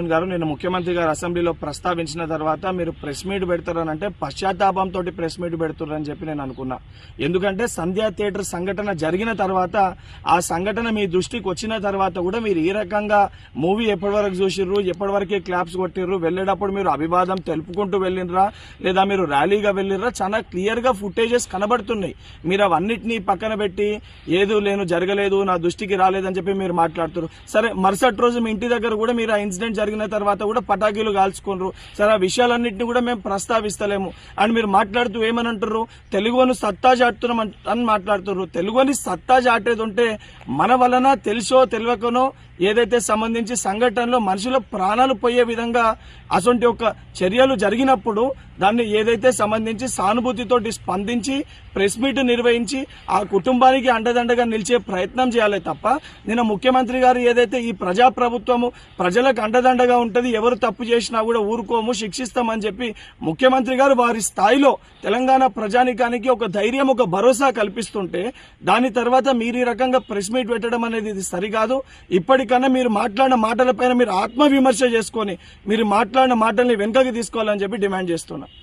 కిషన్ గారు, నేను ముఖ్యమంత్రి గారు అసెంబ్లీలో ప్రస్తావించిన తర్వాత మీరు ప్రెస్ మీట్ పెడతారనంటే పశ్చాత్తాపంతో ప్రెస్ మీట్ పెడుతున్నారని చెప్పి నేను అనుకున్నా. ఎందుకంటే సంధ్యా థియేటర్ సంఘటన జరిగిన తర్వాత, ఆ సంఘటన మీ దృష్టికి వచ్చిన తర్వాత కూడా మీరు ఈ రకంగా మూవీ ఎప్పటి వరకు చూసిర్రు, ఎప్పటి వరకే క్లాప్స్ కొట్టిర్రు, వెళ్లేటప్పుడు మీరు అభివాదం తెలుపుకుంటూ వెళ్ళినరా లేదా మీరు ర్యాలీగా వెళ్ళినరా, చాలా క్లియర్ గా ఫుటేజెస్ కనబడుతున్నాయి. మీరు అవన్నిటినీ పక్కన పెట్టి ఏదో లేను జరగలేదు, నా దృష్టికి రాలేదని చెప్పి మీరు మాట్లాడుతున్నారు. సరే, మరుసటి రోజు మీ ఇంటి దగ్గర కూడా మీరు ఆ ఇన్సిడెంట్ జరిగిన తర్వాత కూడా పటాకీలు కాల్చుకున్నారు. సరే, ఆ విషయాలన్నింటినీ కూడా మేము ప్రస్తావిస్తలేము అని మీరు మాట్లాడుతూ ఏమని అంటారు, తెలుగుని సత్తా చాటుతున్నాం అని మాట్లాడుతున్నారు. తెలుగుని సత్తా చాటేది ఉంటే మన వలన తెలుసో తెలియకనో ఏదైతే సంబంధించి సంఘటనలో మనుషుల ప్రాణాలు పోయే విధంగా అసొంటి ఒక చర్యలు జరిగినప్పుడు దాన్ని ఏదైతే సంబంధించి సానుభూతితోటి స్పందించి ప్రెస్ మీట్ నిర్వహించి ఆ కుటుంబానికి అండదండగా నిలిచే ప్రయత్నం చేయాలి తప్ప, నిన్న ముఖ్యమంత్రి గారు ఏదైతే ఈ ప్రజాప్రభుత్వము ప్రజలకు అండదండగా ఉంటుంది, ఎవరు తప్పు చేసినా కూడా ఊరుకోము, శిక్షిస్తామని చెప్పి ముఖ్యమంత్రి గారు వారి స్థాయిలో తెలంగాణ ప్రజానికానికి ఒక ధైర్యం, ఒక భరోసా కల్పిస్తుంటే దాని తర్వాత మీరు ఈ రకంగా ప్రెస్ మీట్ పెట్టడం అనేది ఇది సరికాదు. ఇప్పటికన్నా మీరు మాట్లాడిన మాటలపైన మీరు ఆత్మవిమర్శ చేసుకొని మీరు మాట్లాడిన మాటల్ని వెనుకకి తీసుకోవాలని చెప్పి డిమాండ్ చేస్తున్నా.